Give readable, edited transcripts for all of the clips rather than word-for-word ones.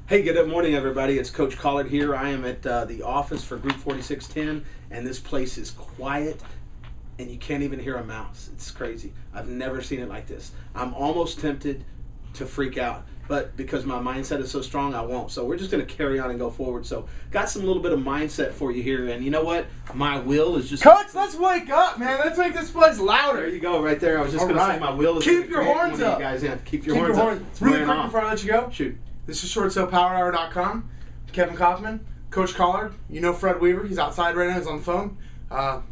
Hey, good morning, everybody. It's Coach Collard here. I am at the office for Group 4610, and this place is quiet, and you can't even hear a mouse. It's crazy. I've never seen it like this. I'm almost tempted to freak out, but because my mindset is so strong, I won't. So we're just going to carry on and go forward. So got some little bit of mindset for you here, and you know what? My will is just... Coach, let's wake up, man. Let's make this place louder. There you go, right there. I was just going to say my will is... Keep your horns up. You guys in. Keep your horns up. It's really quick before I let you go. Shoot. This is ShortSalePowerHour.com. Kevin Kauffman, Coach Collard. You know Fred Weaver. He's outside right now. He's on the phone.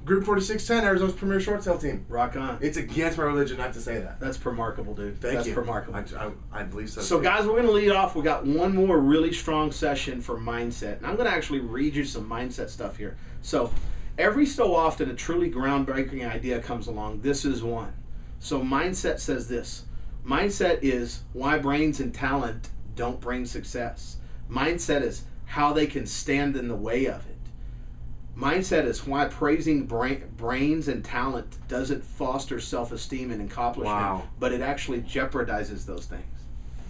Group 4610, Arizona's premier short sale team. Rock on. It's against my religion not to say that. That's remarkable, dude. That's remarkable. I believe so. So, guys, we're going to lead off. We got one more really strong session for mindset. And I'm going to actually read you some mindset stuff here. So, every so often, a truly groundbreaking idea comes along. This is one. So, mindset says this. Mindset is why brains and talent don't bring success. Mindset is how they can stand in the way of it. Mindset is why praising brains and talent doesn't foster self-esteem and accomplishment, but it actually jeopardizes those things.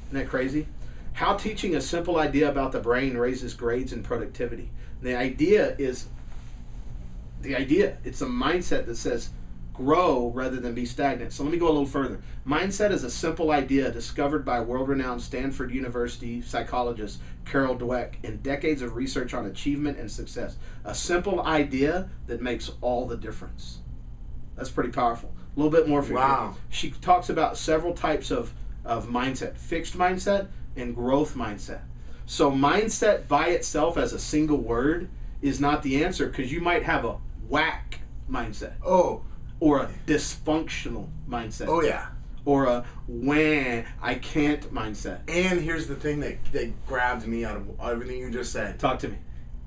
Isn't that crazy? How teaching a simple idea about the brain raises grades and productivity. The idea, it's a mindset that says grow rather than be stagnant. So let me go a little further. Mindset is a simple idea discovered by world-renowned Stanford University psychologist Carol Dweck in decades of research on achievement and success. A simple idea that makes all the difference. That's pretty powerful. A little bit more for you. She talks about several types of mindset. Fixed mindset and growth mindset. So mindset by itself as a single word is not the answer, because you might have a whack mindset. Or a dysfunctional mindset. Or a when I can't mindset. And here's the thing that grabbed me out of everything you just said. Talk to me.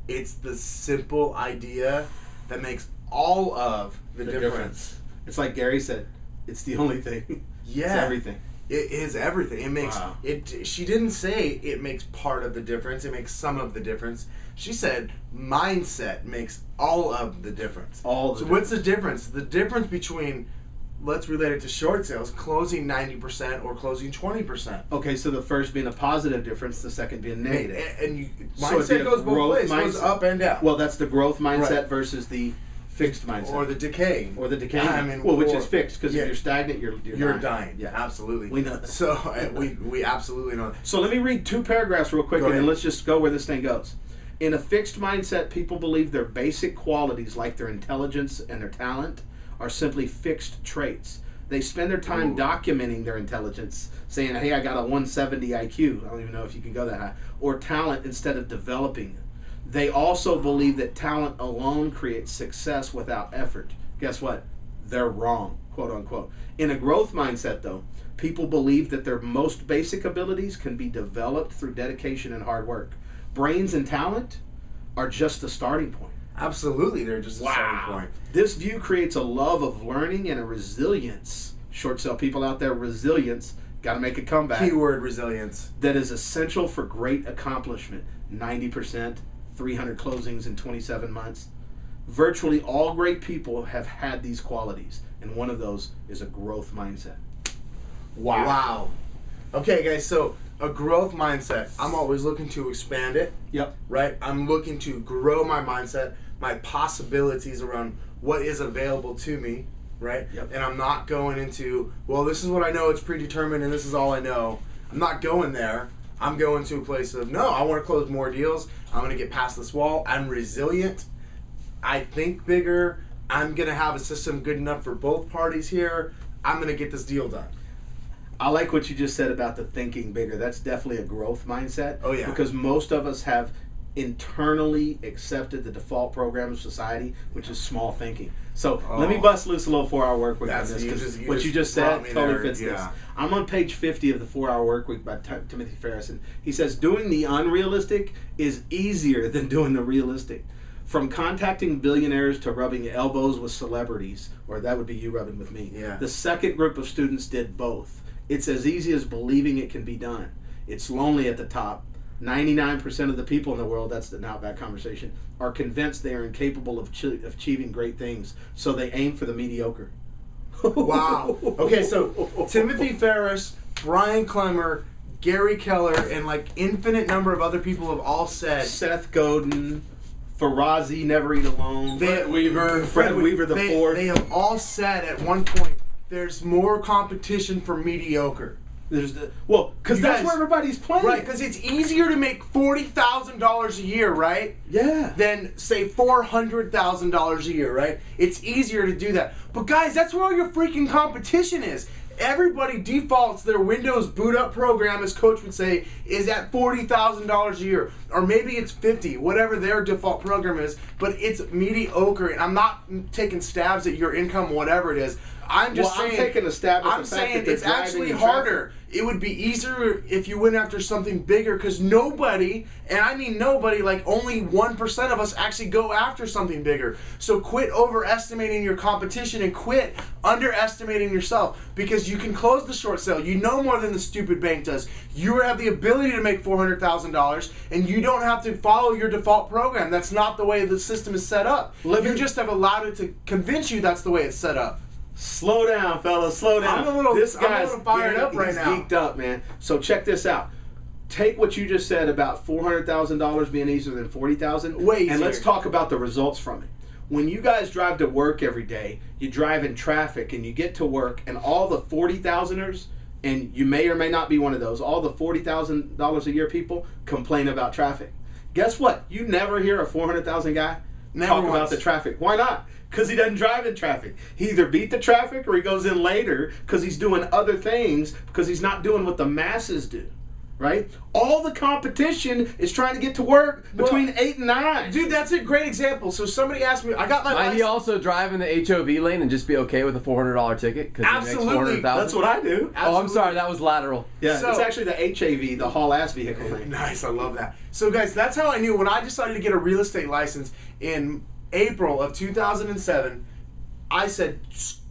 It's the simple idea that makes all of the difference. It's like Gary said, it's the only thing. Yeah. It's everything. It is everything. It makes it. She didn't say it makes part of the difference. It makes some of the difference. She said mindset makes all of the difference. What's the difference? The difference between, let's relate it to short sales, closing 90% or closing 20%. Okay, so the first being a positive difference, the second being negative. And mindset goes both ways. It goes up and down. Well, that's the growth mindset versus the fixed mindset. Or the decay. Which is fixed, because if you're stagnant, you're dying. Yeah, absolutely. We know that. So we absolutely know that. So let me read two paragraphs real quick, and then let's just go where this thing goes. In a fixed mindset, people believe their basic qualities, like their intelligence and their talent, are simply fixed traits. They spend their time documenting their intelligence, saying, hey, I got a 170 IQ. I don't even know if you can go that high. Or talent instead of developing it. They also believe that talent alone creates success without effort. Guess what? They're wrong, quote unquote. In a growth mindset, though, people believe that their most basic abilities can be developed through dedication and hard work. Brains and talent are just the starting point. Absolutely, they're just a starting point. This view creates a love of learning and a resilience. Short sale people out there, resilience, got to make a comeback. Keyword resilience. That is essential for great accomplishment. 90%, 300 closings in 27 months. Virtually all great people have had these qualities, and one of those is a growth mindset. Wow. Okay, guys, so a growth mindset. I'm always looking to expand it. Yep. Right? I'm looking to grow my mindset, my possibilities around what is available to me, right? Yep. And I'm not going into, well, this is what I know, it's predetermined, and this is all I know. I'm not going there. I'm going to a place of, no, I want to close more deals. I'm going to get past this wall. I'm resilient. I think bigger. I'm going to have a system good enough for both parties here. I'm going to get this deal done. I like what you just said about the thinking bigger. That's definitely a growth mindset. Oh, yeah. Because most of us have internally accepted the default program of society, which is small thinking. So let me bust loose a little 4-hour work week on this, because what you just said totally fits this. I'm on page 50 of the 4-hour work week by Timothy Ferriss, and he says, doing the unrealistic is easier than doing the realistic. From contacting billionaires to rubbing elbows with celebrities, or that would be you rubbing with me. Yeah. The second group of students did both. It's as easy as believing it can be done. It's lonely at the top. 99% of the people in the world, that's the Outback conversation, are convinced they are incapable of achieving great things, so they aim for the mediocre. Wow. Okay, so Timothy Ferriss, Brian Clemmer, Gary Keller, and like infinite number of other people have all said. Seth Godin, Farazi, Never Eat Alone. Fred Weaver the fourth. They have all said at one point, there's more competition for mediocre. Because You that's guys- where everybody's playing. Right, because it's easier to make $40,000 a year, right? Yeah. Than say $400,000 a year, right? It's easier to do that. But guys, that's where all your freaking competition is. Everybody defaults their Windows boot up program, as Coach would say, is at $40,000 a year, or maybe it's 50, whatever their default program is. But it's mediocre, and I'm not taking stabs at your income, whatever it is. I'm just saying. I'm taking a stab at I'm the fact saying that they're it's actually driving in traffic. harder. It would be easier if you went after something bigger, because nobody, and I mean nobody, like only 1% of us actually go after something bigger. So quit overestimating your competition and quit underestimating yourself, because you can close the short sale. You know more than the stupid bank does. You have the ability to make $400,000, and you don't have to follow your default program. That's not the way the system is set up. You just have allowed it to convince you that's the way it's set up. Slow down, fellas. Slow down. I'm a little fired up right he's now. Geeked up, man. So check this out. Take what you just said about $400,000 being easier than $40,000. Way easier. And let's talk about the results from it. When you guys drive to work every day, you drive in traffic and you get to work, and all the 40,000ers, and you may or may not be one of those, all the $40,000 a year people complain about traffic. Guess what? You never hear a $400,000 guy talk about the traffic. Why not? Because he doesn't drive in traffic. He either beat the traffic or he goes in later because he's doing other things, because he's not doing what the masses do. Right? All the competition is trying to get to work between 8 and 9. Dude, that's a great example. So somebody asked me, I got my Might license. he also drive in the HOV lane and just be okay with a $400 ticket? Because he makes Absolutely. $400,000? That's what I do. Oh, I'm sorry, that was lateral. Yeah, So- it's actually the HAV, the haul ass vehicle lane. Nice, I love that. So guys, that's how I knew when I decided to get a real estate license in April of 2007. I said,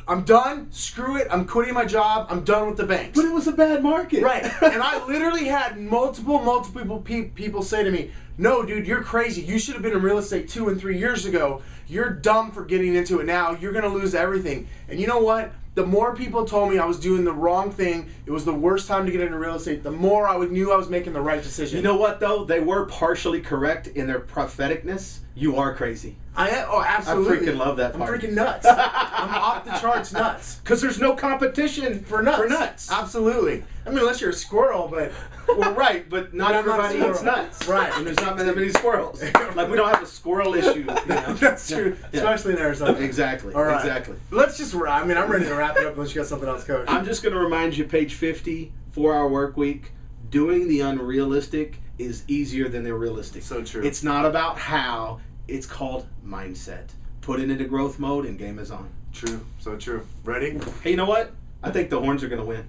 I'm done, screw it, I'm quitting my job, I'm done with the banks. But it was a bad market. Right, and I literally had multiple people say to me, no, dude, you're crazy. You should have been in real estate 2 and 3 years ago. You're dumb for getting into it now. You're going to lose everything. And you know what? The more people told me I was doing the wrong thing, it was the worst time to get into real estate, the more I knew I was making the right decision. You know what, though? They were partially correct in their propheticness. You are crazy. Absolutely. I freaking love that part. I'm freaking nuts. I'm off the charts nuts. Because there's no competition For nuts. Absolutely. I mean, unless you're a squirrel, but... Well, right, but not But I'm not everybody a eats squirrel. nuts. Right. And there's not that many squirrels. Like, we don't have a squirrel issue. You know? That's true. Yeah. Especially in Arizona. Exactly. All right. Exactly. Let's just... I mean, I'm ready to wrap it up unless you got something else, Coach. I'm just going to remind you, page 50, 4-hour work week. Doing the unrealistic is easier than the realistic. So true. It's not about how. It's called mindset. Put it into growth mode and game is on. True. So true. Ready? Hey, you know what? I think the Horns are going to win.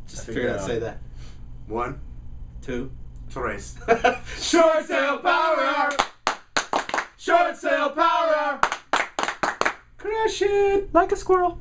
Just I think figured I'd say that. 1, 2. Tres. Short sale power! Short sale power! Crush it! Like a squirrel.